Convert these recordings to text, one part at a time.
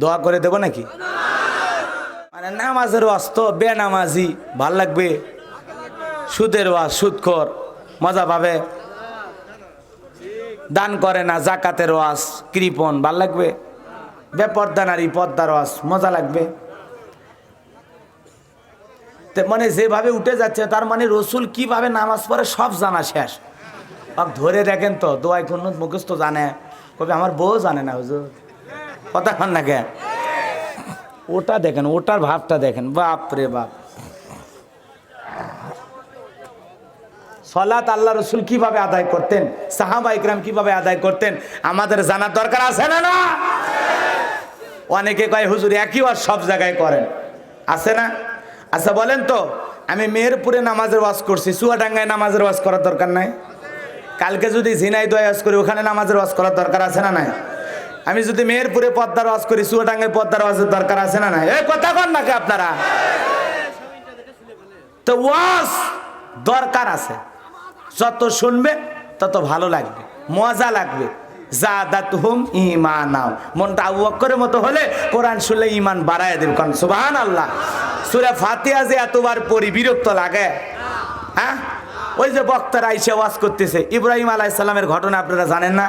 দোয়া করে দেবো নাকি? মানে নামাজের ওয়াজ তো বেনামাজি ভাল লাগবে, সুদের ওয়াজ সুদখোর মজা পাবে, দান করে না জাকাতের ওয়াজ কৃপণ ভাল লাগবে, বেপর্দা নারী পর্দার ওয়াজ মজা লাগবে। মানে যেভাবে উঠে যাচ্ছে তার মানে রসুল কিভাবে নামাজ পড়ে সব জানা শেষ। ধরে দেখেন তো দোয়াই কুনুত মুখস্থ জানে, কবে আমার বউ জানে না হুজুর, কথা কন না কে? ওটা দেখেন, ওটার ভাবটা দেখেন, বাপ রে বাপ। সালাত আল্লাহ রসুল কিভাবে আদায় করতেন, সাহাবা ইকরাম কিভাবে আদায় করতেন, আমাদের জানার দরকার আছে না? না, অনেকে কয় হুজুর একই ওয়াজ সব জায়গায় করেন, আছে না? আচ্ছা বলেন তো, আমি মেহেরপুরে নামাজের ওয়াজ করছি, চুয়াডাঙ্গায় নামাজের ওয়াজ করার দরকার নাই? কালকে যদি ঝিনাইদহে ওয়াজ করি ওখানে নামাজের ওয়াজ করার দরকার আছে না নাই? আমি যদি মেহেরপুরে পদ্মার ওয়াজ করি চুয়াডাঙ্গায় পদ্মার ওয়াজের দরকার আছে না নাই? এই কথা কন নাকি আপনারা? তো ওয়াজ দরকার আছে, যত শুনবে তত ভালো লাগবে, মজা লাগবে। জাদাতুহুম ঈমানাও, মনটা আবু বকরের মতো হলে কোরআন শুনলে ঈমান বাড়ায় দেবে। কারণ সুবহানাল্লাহ, সূরা ফাতিহা যে এতবার পড়ি বিরক্ত লাগে? হ্যাঁ, ওই যে বক্তারা আইসা ওয়াজ করতেছে, ইব্রাহিম আলাইহিস সালামের ঘটনা আপনারা জানেন না?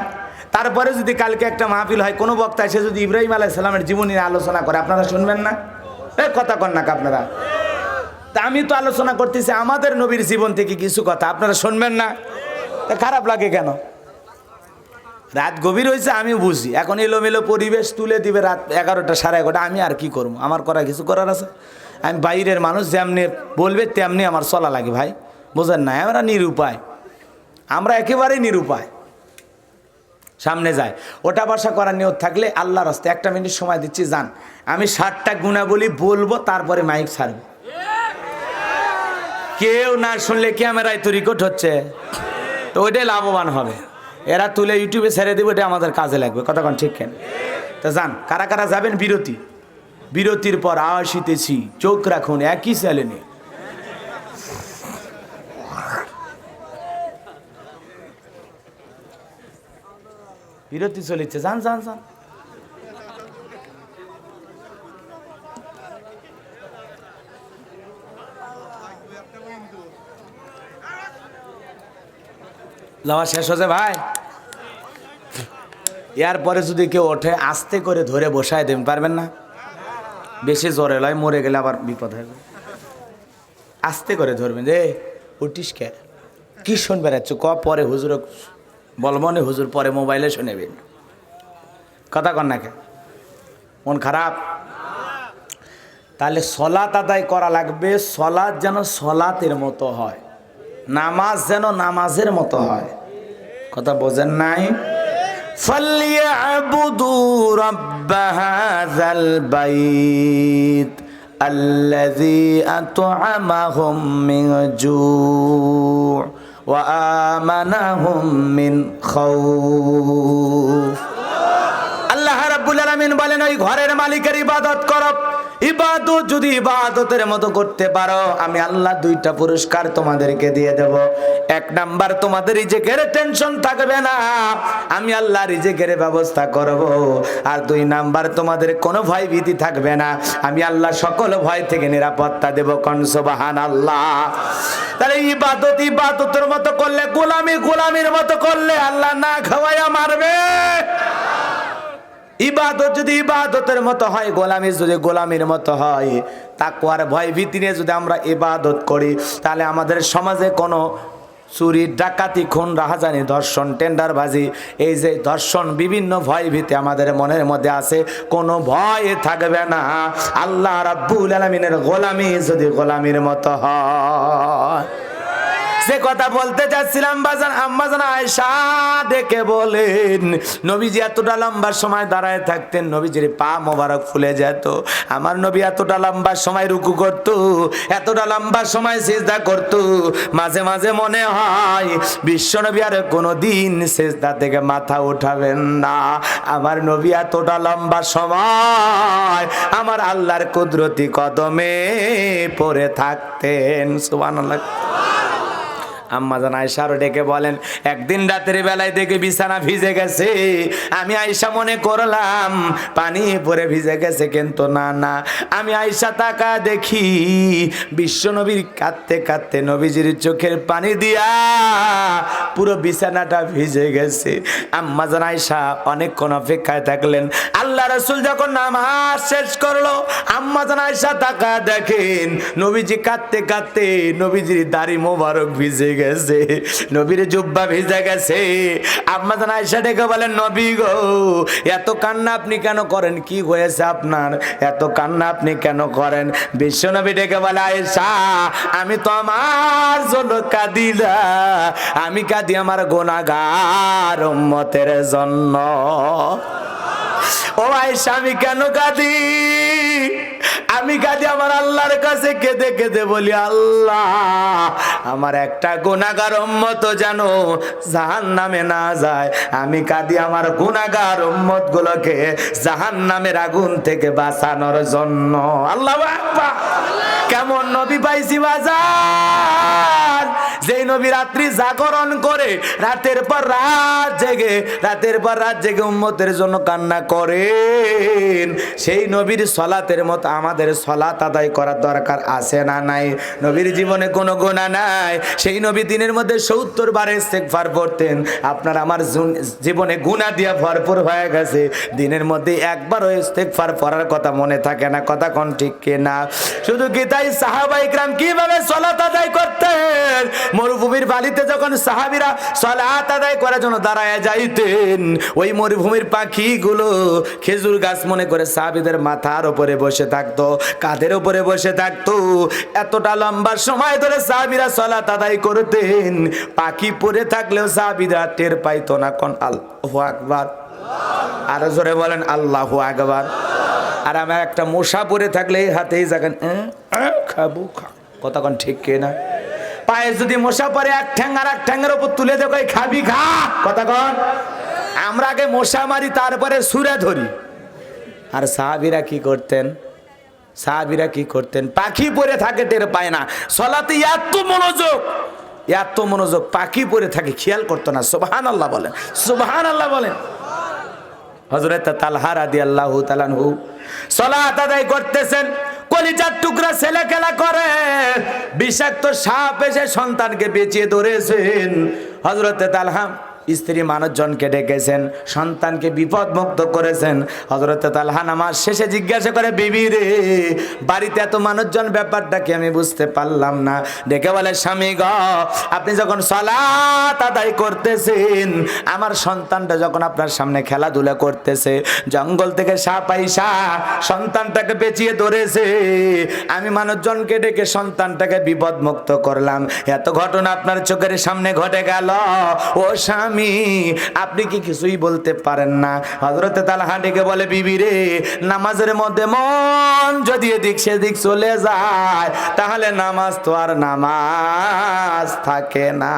তারপরে যদি কালকে একটা মাহফিল হয়, কোনো বক্তা এসে যদি ইব্রাহিম আলাইহিস সালামের জীবনী নিয়ে আলোচনা করে, আপনারা শুনবেন না? এই কথা কন না আপনারা? তা আমি তো আলোচনা করতেছি আমাদের নবীর জীবন থেকে কিছু কথা, আপনারা শুনবেন না? তা খারাপ লাগে কেন? রাত গভীর হয়েছে আমি বুঝি, এখন এলোমেলো পরিবেশ তুলে দিবে রাত 11টা সাড়ে 11টা, আমি আর কি করবো? আমার কিছু করার আছে? আমি বাইরের মানুষ, যেমনি বলবে তেমনি আমার চলা লাগে ভাই, বোঝেন না? আমরা নিরুপায়, আমরা একেবারেই নিরুপায়। সামনে যায় ওটা বসা করার নিয়ত থাকলে আল্লাহর রাস্তায় 1 মিনিট সময় দিচ্ছি, যান। আমি 60টা গুণাবলী বলবো, তারপরে মাইক ছাড়বো। কেউ না শুনলে ক্যামেরায় তো রেকর্ড হচ্ছে, তো ওইটাই লাভবান হবে। এরা তুলে ইউটিউবে ছেড়ে দেবে, এটা আমাদের কাজে লাগবে। কথা কন ঠিক কেন? তা যান, কারা কারা যাবেন? বিরতির পর আসিতেছি, চোখ রাখুন একই চ্যানেলে। বিরতি চলিচ্ছে, যান যান যান। যাওয়া শেষ হচ্ছে ভাই। এরপরে যদি কেউ ওঠে আস্তে করে ধরে বসায় দেন, পারবেন না? বেশি জোরে লয়, মরে গেলে আবার বিপদ হবে। আস্তে করে ধরবেন, যে উঠিস কে, কি শুন বেড়াচ্ছ ক, পরে হুজুর বলবো না, হুজুর পরে মোবাইলে শুনেবেন। কথা কন না কে? মন খারাপ? তাহলে সলাত আদায় করা লাগবে, সলাত যেন সলাতের মতো হয়, নামাজ যেন নামাজের মতো হয়। কথা বোঝেন নাই? ফালিয়াবুদু রাব্ব হাযাল বাইত আল্লাযী আত'আমাহুম মিন জু' ওয়া আমানাহুম মিন খাউফ। আল্লাহ রাব্বুল আলামিন বলেন, ওই ঘরের মালিকের ইবাদত করো। ইবাদত যদি ইবাদতের মতো করতে পারো, আমি আল্লাহ 2টা পুরস্কার তোমাদেরকে দিয়ে দেব। 1 নাম্বার, তোমাদের রিজিকের টেনশন থাকবে না, আমি আল্লাহ রিজিকের ব্যবস্থা করব। আর 2 নাম্বার, তোমাদের কোনো ভয় ভীতি থাকবে না, আমি আল্লাহ সকল ভয় থেকে নিরাপত্তা দেব। কোন সুবহানাল্লাহ। তাহলে ইবাদতের মতো করলে, গোলামির মতো করলে আল্লাহ না খাওয়ায়া মারবে। ইবাদত যদি ইবাদতের মতো হয়, গোলামি যদি গোলামির মতো হয়, তাকওয়ার ভয় ভীতি নিয়ে যদি আমরা ইবাদত করি, তাহলে আমাদের সমাজে কোনো চুরি ডাকাতি খুন রাহাজানি ধর্ষণ টেন্ডারবাজি, এই যে ধর্ষণ বিভিন্ন ভয় ভীতি আমাদের মনের মধ্যে আছে, কোনো ভয় থাকবে না। আল্লাহ রাব্বুল আলামিনের গোলামি যদি গোলামির মতো হয়। যে কথা বলতে চাচ্ছিলাম বাজান, আম্মা জান আয়েশা ডেকে বলেন, নবীজি এতটা লম্বা সময় দাঁড়ায় থাকতেন, নবীজির পা মোবারক ফুলে যেত। আমার নবী এতটা লম্বা সময় রুকু করত, এতটা লম্বা সময় সিজদা করত, মাঝে মাঝে মনে হয় বিশ্বনবী আর কোনোদিন সিজদা থেকে মাথা উঠাবেন না। আমার নবী এতটা লম্বা সময় আমার আল্লাহর কুদরতি কদমে পড়ে থাকতেন। সুবহানাল্লাহ। আম্মা জান আয়েশা আরো ডেকে বলেন, একদিন রাতের বেলায় দেখে বিছানা ভিজে গেছে, আমি আয়েশা মনে করলাম পানি পরে ভিজে গেছে, কিন্তু না না, আমি আয়েশা তাকা দেখি বিশ্বনবীর কাঁদতে কাঁদতে নবীজির চোখের পানি দিয়া পুরো বিছানাটা ভিজে গেছে। আম্মা জান আয়েশা অনেকক্ষণ অপেক্ষায় থাকলেন। আল্লাহ রাসূল যখন নামাজ শেষ করলো, আম্মা জান আয়েশা তাকা দেখেন নবীজি কাঁদতে কাঁদতে নবীজির দাড়ি মোবারক ভিজে গেছে, নবীর জুব্বা ভিজে গেছে। আম্মা জান আয়েশা ডেকে বলেন, নবী গো, এত কান্না আপনি কেন করেন? কি হয়েছে আপনার? এত কান্না আপনি কেন করেন? বিশ্বনবী ডেকে বলে, আয়েশা আমি তো আমার জন্য কাঁদি না, আমি কাঁদি আমার গুনাহগার উম্মতের জন্য। ও আয়েশা, আমি কেন কাঁদি? আমি কাঁদি আমার আল্লাহর কাছে কেঁদে কেঁদে বলি, আল্লাহ আমার একটা গুনাহগার উম্মত যেন জাহান্নামে না যায়। আমি কাঁদি আমার গুনাহগার উম্মত গুলোকে জাহান্নামের আগুন থেকে বাঁচানোর জন্য। আল্লাহু আকবার। কেমন নবী পাইছি বাজার, যেই নবী রাত্রি জাগরণ করে রাতের পর রাত জেগে উম্মতের জন্য কান্না করেন। সেই নবীর সলাতের মতো আমাদের সলাত আদায় করার দরকার আছে না নাই? নবীর জীবনে কোনো গুনাহ নাই, সেই নবী দিনের মধ্যে 70 বার ইস্তেগফার পড়তেন। আপনার আমার জীবনে গুনাহ দিয়া ভরপুর হয়ে গেছে, দিনের মধ্যে একবারও ইস্তেগফার পড়ার কথা মনে থাকে না। কথা কোন ঠিক কিনা? শুধু কি তাই, সাহাবায়ে কিরাম কিভাবে সালাত আদায় করতেন? মরুভূমির বালিতে যখন সাহাবীরা সালাত আদায় করার জন্য দাঁড়ায় যাইতেন, ওই মরুভূমির পাখিগুলো খেজুর গাছ মনে করে সাহাবীদের মাথার উপরে বসে থাকতো, কাঁধের উপরে বসে থাকতো। এতটা লম্বা সময় ধরে সাহাবীরা সালাত আদায় করতেন, পাখি পড়ে থাকলেও সাহাবীরা টের পাইতো না। কোন আল্লাহু আকবার, আরো জোরে বলেন আল্লাহু আকবার। আর আমার একটা মশা পড়ে থাকলে হাতেই জাগান খাবো খা। কতক্ষণ ঠিক কিনা? পায়ে যদি মশা পড়ে এক ঠ্যাং আর এক ঠ্যাংয়ের উপর তুলে দেখো খাবি খা। কতক্ষণ? আমরা আগে মশা মারি, তারপরে সুরে ধরি। আর সাহাবীরা কি করতেন? সাহাবীরা কি করতেন? পাখি পড়ে থাকে টের পায় না। সলাতে এত মনোযোগ, পাখি পড়ে থাকে খেয়াল করতো না। সুবহানাল্লাহ বলেন, সুবহানাল্লাহ বলেন। হযরত তালহা রাদিয়াল্লাহু তাআলা আনহু সালাত আদায় করতেছেন, কলিজার টুকরা ছেলে খেলা করে, বিষাক্ত সাপ এসে সন্তানকে পেঁচিয়ে ধরেছেন। হযরত তালহা স্ত্রী মানুষজনকে ডেকেছেন, সন্তানকে বিপদ মুক্ত করেছেন। হযরত তালহা নামাজ শেষে জিজ্ঞাসা করে, বিবি রে, বাড়িতে এত মানুষজন, ব্যাপারটা কি আমি বুঝতে পারলাম না। ডেকে বলে, স্বামী গ, আপনি যখন সালাত আদায় করতেছেন, আমার সন্তানটা যখন আপনার সামনে খেলাধুলা করতেছে, জঙ্গল থেকে সাপ আইসা সন্তানটাকে পেঁচিয়ে ধরেছে, আমি মানুষজনকে ডেকে সন্তানটাকে বিপদ মুক্ত করলাম। এত ঘটনা আপনার চোখের সামনে ঘটে গেল, ও স্বামী আপনি কি কিছুই বলতে পারেন না? হযরত তালহা ডেকে বলে, বিবি রে, নামাজের মধ্যে মন যদি এদিক সেদিক চলে যায়, তাহলে নামাজ তো আর নামাজ থাকে না।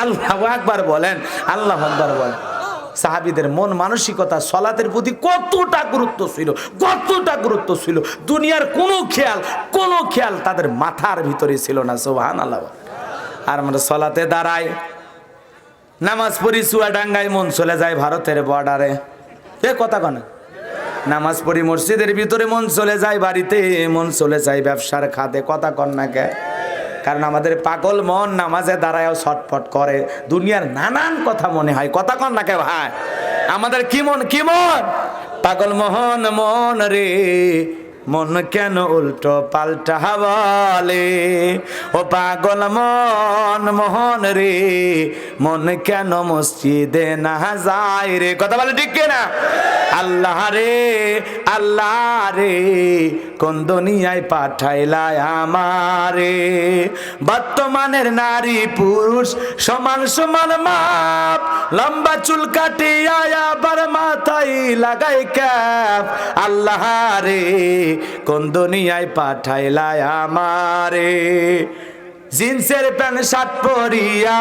আল্লাহু আকবার বলেন, আল্লাহু আকবার বলেন। সাহাবীদের মন মানসিকতা সালাতের প্রতি কতটা গুরুত্ব ছিল, দুনিয়ার কোনো খেয়াল তাদের মাথার ভিতরে ছিল না। সুবহানাল্লাহ। আর আমরা সালাতে দাঁড়াই, নামাজ পড়ি চুয়াডাঙ্গায়, মন চলে যায় ভারতের বর্ডারে। এ কথা কনা। নামাজ পড়ি মসজিদের ভিতরে, মন চলে যায় বাড়িতে, মন চলে যায় ব্যবসার খাতে। কথা কন না কে? কারণ আমাদের পাগল মন নামাজে দাঁড়ায়ও ছটফট করে, দুনিয়ার নানান কথা মনে হয়। কথা কন না কে ভাই? আমাদের কি মন পাগল মন রে, মন কেন উল্টো পাল্টা বলে? ও পাগল মন রে, মন কেন মসজিদে না যায় রে? কথা বলে ঠিক কিনা? আল্লাহ রে, কোন দুনিয়ায় পাঠাইলা আমারে? বর্তমানের নারী পুরুষ সমান মাপ, লম্বা চুল কাটিয়া আবার মাথায় লাগাই ক্যাপ। আল্লাহ রে, কোন দুনিয়ায় পাঠাইলা আমারে? জিন্সের প্যান্ট শার্ট পরিয়া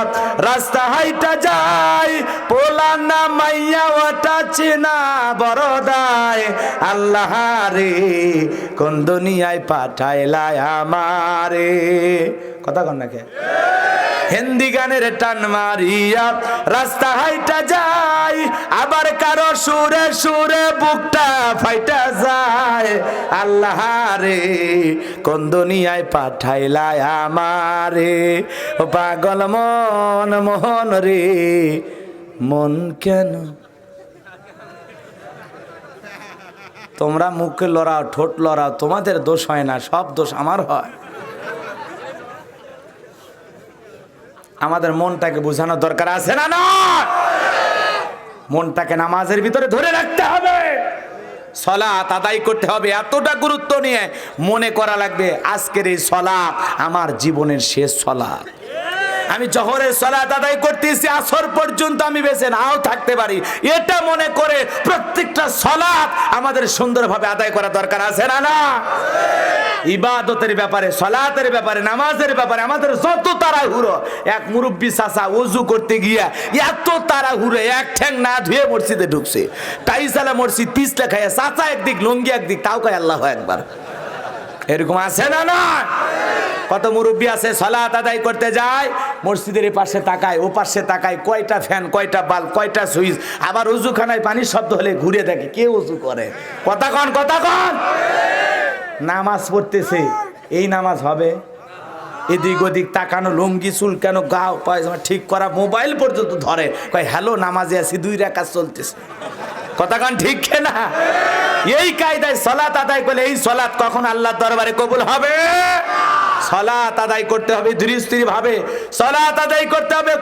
রাস্তা হাইটা যায়, পোলা না মাইয়া ওটা চেনা বড়দায়। আল্লাহ রে, কোন দুনিয়ায় পাঠাইলা আমারে? কথা কন না কে? হিন্দি গানের টান মারিয়া রাস্তা হাইটা যায়, আবার কারো সুরে সুরে বুকটা ফাইটা যায়। আল্লাহ রে কোন দুনিয়ায় পাঠাইলা আমারে, ও পাগল মন মোহন রে মন কেন। তোমরা মুখে লড়াও, ঠোঁট লড়াও, তোমাদের দোষ হয় না, সব দোষ আমার হয়। আমাদের মনটাকে বোঝানোর দরকার আছে না? না, মনটাকে নামাজের ভিতরে ধরে রাখতে হবে, সালাত আদায় করতে হবে। এতটা গুরুত্ব নিয়ে মনে করা লাগবে আজকের এই সালাত আমার জীবনের শেষ সালাত। আমি জোহরের সালাত আদায় করতেছি, আসর পর্যন্ত আমি বেঁচে নাও থাকতে পারি, এটা মনে করে প্রত্যেকটা সালাত আমাদের সুন্দরভাবে আদায় করা দরকার আছে না? না, ইবাদতের ব্যাপারে, সালাতের ব্যাপারে, নামাজের ব্যাপারে আমাদের যত তাড়াহুড়ো। এক মুরব্বী চাচা ওযু করতে গিয়া এত তাড়াহুড়ো, এক ঠ্যাং না ধুয়ে মসজিদে ঢুকছে, টাইসালা মসজিদ পিছলে খাইয়া, চাচা একদিক লুঙ্গি একদিক, তাও কয় আল্লাহু আকবার। এরকম আছে না? না, কত মুরব্বী আছে সালাত আদায় করতে যায়, মসজিদের এই পাশে তাকায়, ও পাশে তাকায়, কয়টা ফ্যান, কয়টা বাল্ব, কয়টা সুইচ, আবার উজুখানায় পানির শব্দ হলে ঘুরে দেখে কে উজু করে। কথা কন, কথা কন। নামাজ পড়তেছে, এই নামাজ হবে? এদিক ওদিক তাকানো, লুঙ্গি চুলকানো, গাও পায়জামা ঠিক করা, মোবাইল পর্যন্ত ধরে, কয় হ্যালো নামাজে আছি, 2 রাকাত চলতেছে। কথা কন ঠিক না? এই কায়দায় সালাত আদায় করলে এই সালাত কখন আল্লাহর দরবারে কবুল হবে? সালাত আদায় করতে হবে ধীরস্থির ভাবে, সালাত আদায় করতে হবে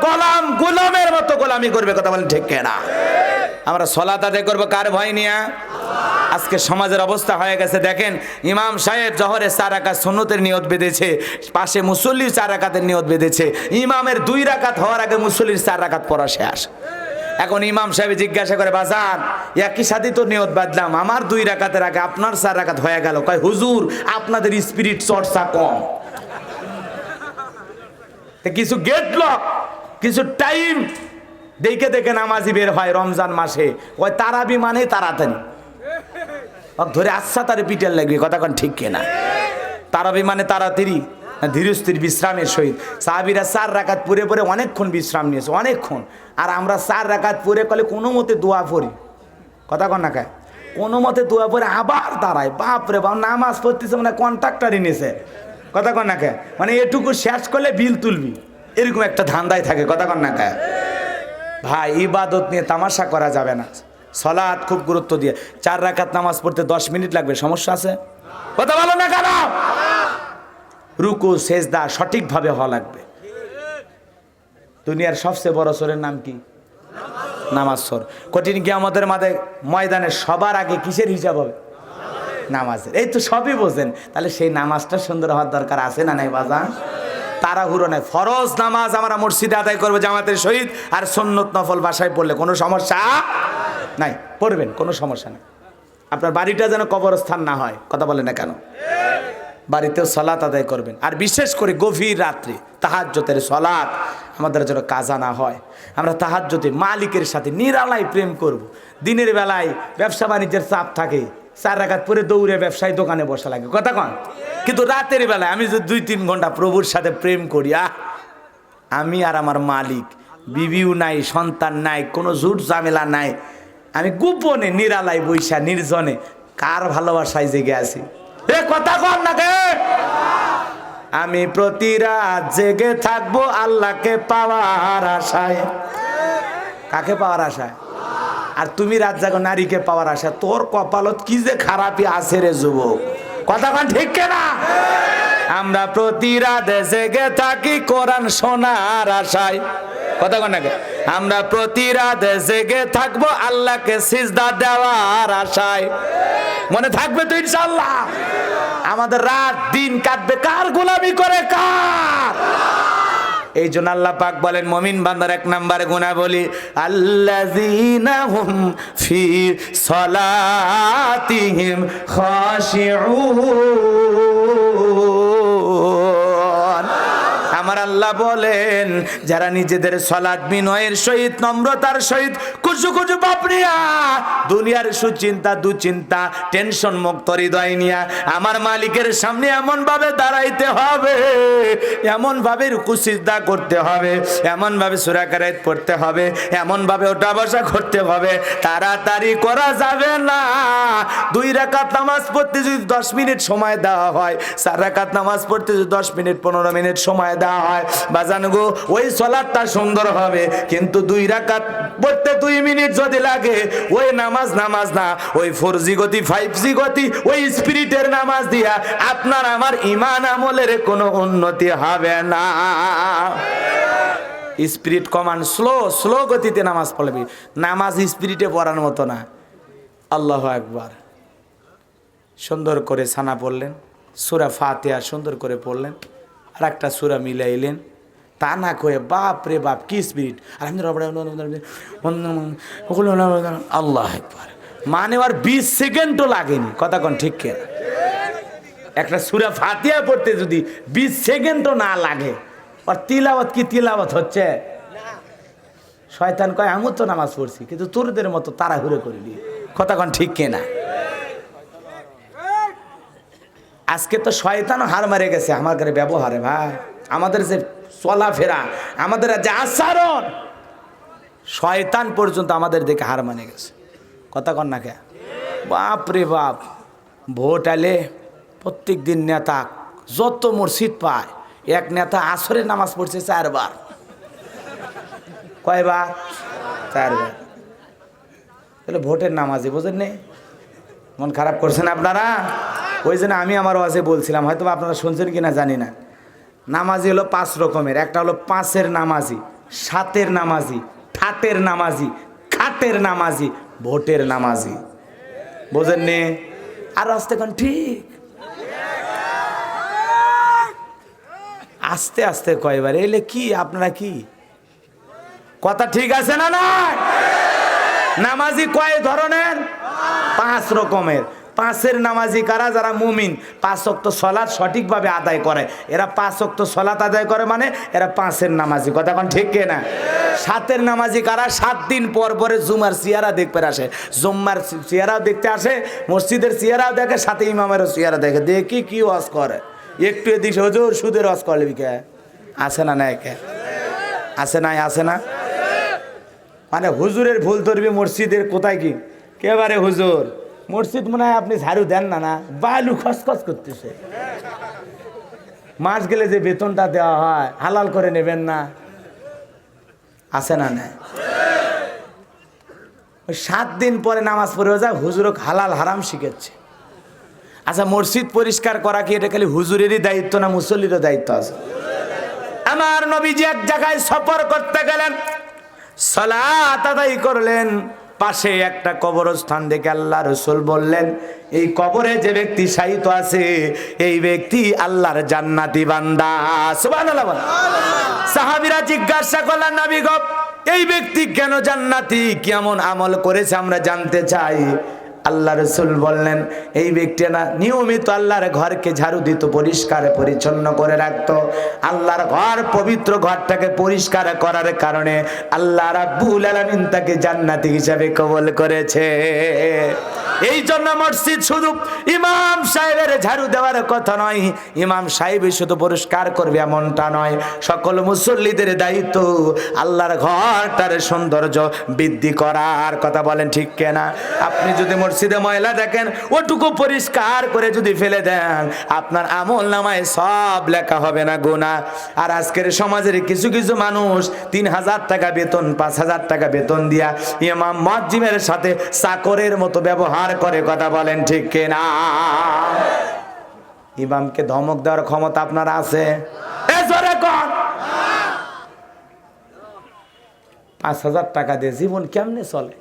গোলামের মতো গোলামি করবে। কথা বলেন ঠিক না? আমরা সালাত আদায় করবো কার ভয় নিয়ে? আজকে সমাজের অবস্থা হয়ে গেছে দেখেন, ইমাম সাহেব জোহরে 4 রাকাত সুন্নতের নিয়ত বেঁধেছে, পাশে মুসল্লি 4 রাকাতের নিয়ত বেঁধেছে, ইমামের 2 রাকাত হওয়ার আগে মুসল্লির 4 রাকাত পড়া শেষ। এখন ইমাম সাহেব জিজ্ঞাসা করে, বাজান একই সাথে তো নিয়ত বাঁধলাম, আমার 2 রাকাতের আগে আপনার 4 রাকাত হয়ে গেল। কয় হুজুর আপনাদের স্পিরিট চর্চা কম, কিছু গেট লক, কিছু টাইম দেখে দেখে নামাজি বের হয় রমজান মাসে। ওই তারাবি মানে তাড়াতাড়ি ধরে আচ্ছা তারে পিটার লাগবে। কথা কন ঠিক কিনা? তারাবি মানে তাড়াতাড়ি, ধীরস্থির বিশ্রামের সহিত। সাহাবীরা 4 রাকাত পড়ে পড়ে অনেকক্ষণ বিশ্রাম নিয়েছে, অনেকক্ষণ। আর আমরা 4 রাকাত পড়ে কলে কোনো মতে দোয়া পড়ি। কথা কন না খায়, কোনো মতে দোয়া পড়ে আবার দাঁড়ায়। বাপরে বাপ, নামাজ পড়তেছে মানে কন্ট্রাক্টারই নিয়েছে। কথা কন না খায়, মানে এটুকু শেষ করলে বিল তুলবি, এরকম একটা ধান্দায় থাকে। কথা কন না খায়। ভাই ইবাদত নিয়ে তামাশা করা যাবে না। সালাত খুব গুরুত্ব দিয়ে, 4 রাকাত নামাজ পড়তে 10 মিনিট লাগবে, সমস্যা আছে? কথা বলো না কেন? রুকু সেজদা সঠিকভাবে হওয়া লাগবে। দুনিয়ার সবচেয়ে বড় সরের নাম কি? নামাজ সর। কঠিন কিয়ামতের মাঝে ময়দানে সবার আগে কিসের হিসাব হবে? নামাজের। এই তো সবই বোঝেন, তাহলে সেই নামাজটা সুন্দর হওয়ার দরকার আছে না নাই বাজান? তাড়াহুড়ো নাই। ফরজ নামাজ আমরা মসজিদে আদায় করবো জামাতের সহিত, আর সুন্নত নফল বাসায় পড়লে কোনো সমস্যা নাই, পড়বেন, কোনো সমস্যা নেই। আপনার বাড়িটা যেন কবরস্থান না হয়। কথা বলে না কেন? বাড়িতেও সালাত আদায় করবেন, আর বিশেষ করে গভীর রাত্রে তাহাজ্জুদের সালাত আমাদের যেন কাজা না হয়। আমরা তাহাজ্জুদে মালিকের সাথে নিরালায় প্রেম করব। দিনের বেলায় ব্যবসা বাণিজ্যের চাপ থাকে, 4 রাকাত পরে দৌড়ে ব্যবসায়ী দোকানে বসা লাগে। কথা কন। কিন্তু রাতের বেলায় আমি যদি 2-3 ঘন্টা প্রভুর সাথে প্রেম করি, আমি আর আমার মালিক, বিবিও নাই, সন্তান নাই, কোনো ঝুট ঝামেলা নাই, আমি গোপনে নিরালায় বৈশা নির্জনে কার ভালোবাসায় জেগে আছি। কথা কন না কে? আমি প্রতি রাত জেগে থাকবো আল্লাহকে পাওয়ার আশায়। কাকে পাওয়ার আশায়? আর তুমি রাত জাগো নারীকে পাওয়ার আশা। তোর কপালত কি যে খারাপই আছে রে যুবক। কথা কন ঠিক না? আমরা প্রতি রাতে জেগে থাকি কোরআন শোনার আশায়। কথা কন না? আমরা প্রতি রাতে জেগে থাকবো আল্লাহকে সিজদা দেওয়ার আশায়। মনে থাকবে তো ইনশাআল্লাহ? আমাদের রাত দিন কাটবে কার গোলামি করে? কার? এই জন্য আল্লাহ পাক বলেন মুমিন বান্দার 1 নম্বরে গুণাবলী, আল্লাযীনা হুম ফি সালাতিহিম খাশিউন। আমার আল্লাহ আল্লাহ বলেন যারা নিজেদের সালাত বিনয়ের সহিত নম্রতার সহিত কুচু কুচু বাপরিয়া দুনিয়ার সুচিন্তা দুচিন্তা টেনশন মুক্ত হৃদয় নিয়া আমার মালিকের সামনে এমন ভাবে দাঁড়াইতে হবে, এমন ভাবে রুকু সিজদা করতে হবে, এমন ভাবে সূরা কারাত পড়তে হবে, এমন ভাবে ওঠা বসা করতে হবে, তাড়াতাড়ি করা যাবে না। 2 রাকাত নামাজ পড়তে যদি 10 মিনিট সময় দেওয়া হয়, 4 রাকাত নামাজ পড়তে যদি 10 মিনিট 15 মিনিট সময় দেওয়া হয়, বাজান গো ওই সালাতটা সুন্দর হবে। কিন্তু 2 রাকাত পড়তে 2 মিনিট যদি লাগে, ওই নামাজ না, ওই 4G গতি 5G গতি ওই স্পিরিটের নামাজ দিয়া আপনার আমার ঈমান আমলের কোনো উন্নতি হবে না। স্পিরিট কমান স্লো গতিতে নামাজ পড়বি, নামাজ স্পিরিটে পড়ার মতো না। আল্লাহু আকবার। সুন্দর করে সানা পড়লেন, সূরা ফাতিহা সুন্দর করে পড়লেন, আর একটা সূরা মিলাইলেন, তা না কয়ে বাপ রে বাপ কি স্পিরিট, আল্লাহু আকবার। মানে আর 20 সেকেন্ডও লাগেনি, কথা কোন ঠিক কে? একটা সূরা ফাতিহা পড়তে যদি 20 সেকেন্ডও না লাগে, আর তিলাওয়াত কি তিলাওয়াত হচ্ছে? শয়তান কয় আমি তো নামাজ পড়ছি, কিন্তু তোরদের মতো তাড়াহুড়ো করিনি, কথা কোন ঠিক কে না? আজকে তো শয়তানও হার মারে গেছে আমার ঘরে ব্যবহারে ভাই, আমাদের যে চলাফেরা, আমাদের যে আচরণ, শয়তান পর্যন্ত আমাদের দেখে হার মানে গেছে, কথা কন না কে? বাপ রে বাপ, ভোট আলে প্রত্যেক দিন নেতা যত মসজিদ পায়, এক নেতা আসরের নামাজ পড়ছে 4 বার। কয়বার? 4 বার। তাহলে ভোটের নামাজে বোঝেন নেই, মন খারাপ করছেন আপনারা। ওই জন্য আমি আমার ওয়াজে বলছিলাম, হয়তো আপনারা শুনছেন কিনা জানি না, নামাজি হলো 5 রকমের। একটা হলো 5-এর নামাজি, 7-এর নামাজি, ঠাটের নামাজি, খাটের নামাজি, ভোটের নামাজি। বোঝেন নে? আর আস্তে কোন ঠিক আস্তে আস্তে কয়বার এলে কি আপনারা কি কথা ঠিক আছে না? না, নামাজি কয় ধরনের? 5 রকমের। 5-এর নামাজি কারা? যারা মুমিন, 5 ওয়াক্ত সালাত সঠিকভাবে আদায় করে, এরা 5 ওয়াক্ত সালাত আদায় করে, মানে এরা 5-এর নামাজি, কথা কোন ঠিক কে না? 7-এর নামাজি কারা? 7 দিন পর পরে জুমার চেহারা দেখতে আসে, জুম্মার চেহারাও দেখতে আসে, মসজিদের চেহারাও দেখে, সাথে ইমামেরও চেহারা দেখে, দেখি কি ওয়াজ করে। একটু এদিক হুজুর সুদের ওয়াজ করবি কে? আসে না? নাই কে? আসে নাই? আসে না? মানে হুজুরের ভুল ধরবি মসজিদের, কোথায় কি কেবারে হুজুর মসজিদ মনে হয় আপনি ঝাড়ু দেন না, না বালু খসখস করতেছে, মাস গেলে যে বেতনটা দেওয়া হয় হালাল করে নেবেন না, আসে না? না, 7 দিন পরে নামাজ পড়ে যায়, হুজুরক হালাল হারাম শিখেছে। আচ্ছা, মসজিদ পরিষ্কার করা কি এটা খালি হুজুরেরই দায়িত্ব না মুসল্লিরও দায়িত্ব আছে? আমার নবীজি এক জায়গায় সফর করতে গেলেন, সালাত আদায় করলেন, পাশে একটা কবরস্থান দেখে আল্লাহ রাসূল বললেন, এই কবরে যে ব্যক্তি শায়িত আছে এই ব্যক্তি আল্লাহর জান্নাতি বান্দা। সুবহানাল্লাহ। সাহাবীরা জিজ্ঞাসা করলেন, নবী গো এই ব্যক্তি কেন জান্নাতি, কেমন আমল করেছে আমরা জানতে চাই। আল্লাহ রাসূল বললেন, এই ব্যক্তিটা নিয়মিত আল্লাহর ঘরকে ঝাড়ু দিত, পরিষ্কার পরিচ্ছন্ন করে রাখতো। আল্লাহর ঘর, পবিত্র ঘরটাকে পরিষ্কার করার কারণে আল্লাহ রাব্বুল আলামিন তাকে জান্নাতি হিসাবে কবুল করেছে। এই জন্য মসজিদ শুধু ইমাম সাহেবের ঝাড়ু দেওয়ার কথা নয়, ইমাম সাহেবই শুধু পরিষ্কার করবে এমনটা নয়, সকল মুসল্লিদের দায়িত্ব আল্লাহর ঘরটার সৌন্দর্য বৃদ্ধি করার, কথা বলেন ঠিক কিনা? আপনি যদি মসজিদে ময়লা দেখেন, ওটুকু পরিষ্কার করে যদি ফেলে দেন, আপনার আমল নামায় সব লেখা হবে না গুনাহ। আর আজকের সমাজের কিছু কিছু মানুষ 3000 টাকা বেতন, 5000 টাকা বেতন দিয়া ইমাম মুয়াজ্জিমের সাথে চাকরের মতো ব্যবহার করে, কথা বলেন ঠিক কিনা? ইমামকে ধমক দেওয়ার ক্ষমতা আপনার আছে? জোরে কোন? 5000 টাকা দিয়ে জীবন কেমনে চলে?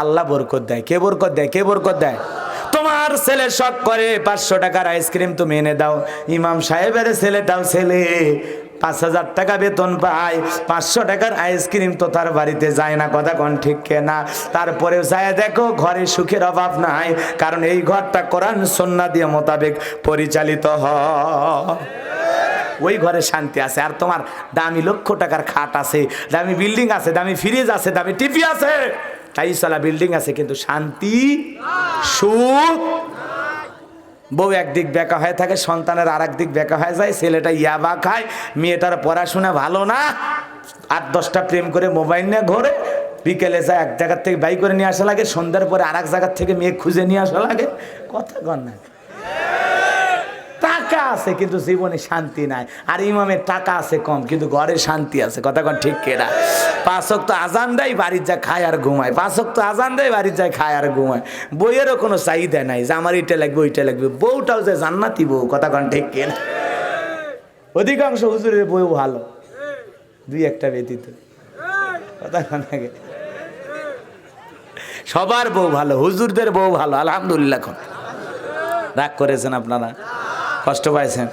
আল্লাহ বরকত দেয়। কে বরকত দেয়? কে বরকত দেয়? তোমার ছেলে শখ করে 500 টাকার আইসক্রিম তুমি এনে দাও, ইমাম সাহেবের ছেলেটাও ছেলে 5000 টাকা বেতন পায়, 500 টাকার আইসক্রিম তো তার বাড়িতে যায় না, কথা কোন ঠিক না? তারপরেও যায় দেখো ঘরে সুখের অভাব নাই, কারণ এই ঘরটা কোরআন সুন্নাহ দিয়ে মোতাবেক পরিচালিত হয়। ওই ঘরে শান্তি আছে। আর তোমার দামি লক্ষ টাকার খাট আছে, দামি বিল্ডিং আছে, দামি ফ্রিজ আছে, দামি টিভি আছে, তাই চলা বিল্ডিং আছে, কিন্তু শান্তি সুখ। বউ একদিক বেকা হয়ে থাকে, সন্তানের আর একদিক বেকা হয়ে যায়, ছেলেটা ইয়াবা খায়, মেয়েটার পড়াশোনা ভালো না, 8-10টা প্রেম করে মোবাইল নিয়ে ঘোরে, বিকেলে যায় এক জায়গার থেকে বাই করে নিয়ে আসা লাগে, সন্ধ্যার পরে আর এক জায়গার থেকে মেয়ে খুঁজে নিয়ে আসা লাগে। কথা কন না, টাকা আছে কিন্তু জীবনে শান্তি নাই। আর ইমামের টাকা আছে কম কিন্তু ঘরে শান্তি আছে। কথা কন ঠিক কেনা? 5 ওয়াক্ত আজান দেয়, বাড়ির যায় খায় আর ঘুমায়, 5 ওয়াক্ত আজান দেয়, বাড়ির যায় খায় আর ঘুমায়। বইয়েরও কোনো চাহিদা নাই যে আমার এটা লাগবে ওইটা লাগবে, বউটাও যে জান্নাতি বউ। কথা কন ঠিক কেনা? অধিকাংশ হুজুরের বউ ভালো, 2-1টা ব্যতীত। কথা কন আগে, সবার বউ ভালো, হুজুরদের বউ ভালো, আলহামদুলিল্লাহ। রাগ করেছেন আপনারা, কষ্ট পাইছেন?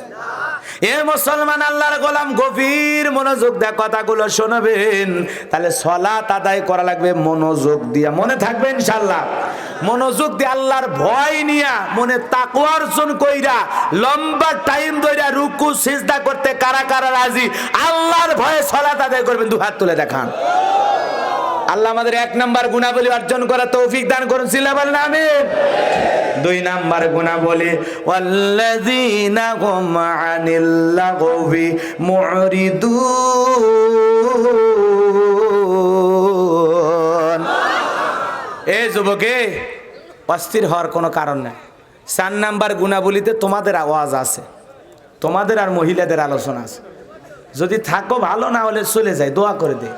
এ মুসলমান আল্লাহর গোলাম, গভীর মনোযোগ দিয়ে কথাগুলো শুনবেন, তাহলে সালাত আদায় করা লাগবে মনোযোগ দিয়া। মনে থাকবে ইনশাআল্লাহ? মনোযোগ দিয়ে আল্লাহর ভয় নিয়া, মনে তাকওয়া অর্জন কইরা, লম্বা টাইম ধরে রুকু সিজদা করতে কারা কারা রাজি আল্লাহর ভয়ে সালাত আদায় করবেন? 2 হাত তুলে দেখান। আল্লাহ আমাদের 1 নাম্বার গুণাবলী অর্জন করার তৌফিক দান করুন, সিল্লাহ বলেন আমিন। 2 নাম্বার গুণাবলী, ওয়াল্লাযীনা হুম আনিল লাগবি মুরিদুন। এই যুবকে, অস্থির হওয়ার কোনো কারণ নাই। 4 নাম্বার গুণাবলীতে তোমাদের আওয়াজ আছে, তোমাদের আর মহিলাদের আলোচনা আছে। যদি থাকো ভালো, না হলে চলে যায়, দোয়া করে দে।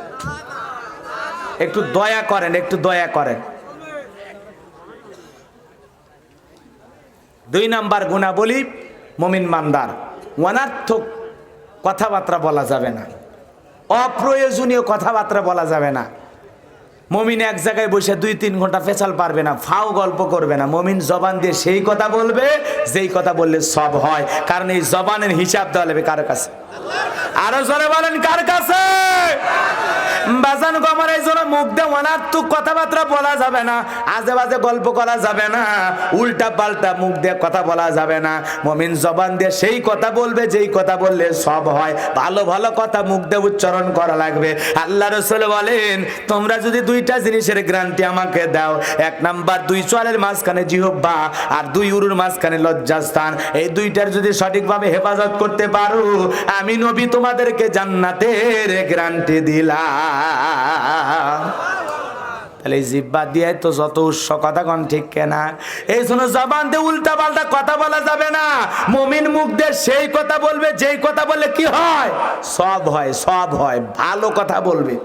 একটু দয়া করেন, একটু দয়া করেন। 2 নাম্বার গুণাবলী, মুমিন মানদার অনার্থক কথাবার্তা বলা যাবে না, অপ্রয়োজনীয় কথাবার্তা বলা যাবে না। মুমিন এক জায়গায় বসে 2-3 ঘন্টা পেছাল পারবে না, ফাও গল্প করবে না। মুমিন জবান দিয়ে সেই কথা বলবে যেই কথা বললে সব হয়, কারণ এই জবানের হিসাব দেওয়া লাগবে কার কাছে? আরো জোরে বলেন, কার কাছে? বাজান গমর, এই জন্য মুখ দিয়ে অনার্থক কথাবার্তা বলা যাবে না, আজে বাজে গল্প করা যাবে না, উল্টা পাল্টা মুখ দিয়ে কথা বলা যাবে না। মুমিন জবান দিয়ে সেই কথা বলবে যেই কথা বললে সব হয়। ভালো ভালো কথা মুখ দিয়ে উচ্চারণ করা লাগবে। আল্লাহ রাসূল বলেন, তোমরা যদি 2টা জিনিসের গ্যারান্টি আমাকে দাও, 1 নাম্বার 2 চোয়ালের মাঝখানে জিহ্বা, আর 2 উরুর মাঝখানে লজ্জাস্থান, এই 2টার যদি সঠিকভাবে হেফাজত করতে পারো, আমি নবী তোমাদেরকে জান্নাতের গ্যারান্টি দিলাম। তাহলে জিহ্বা দিয়ে তো যত উৎস, কথা কন ঠিক কেনা? এই জন্য জবান দিয়ে উল্টা পাল্টা কথা বলা যাবে না। মুমিন মুখ দিয়ে সেই কথা বলবে যেই কথা বললে কি হয়? সব হয়, সব হয়। ভালো কথা বলবে।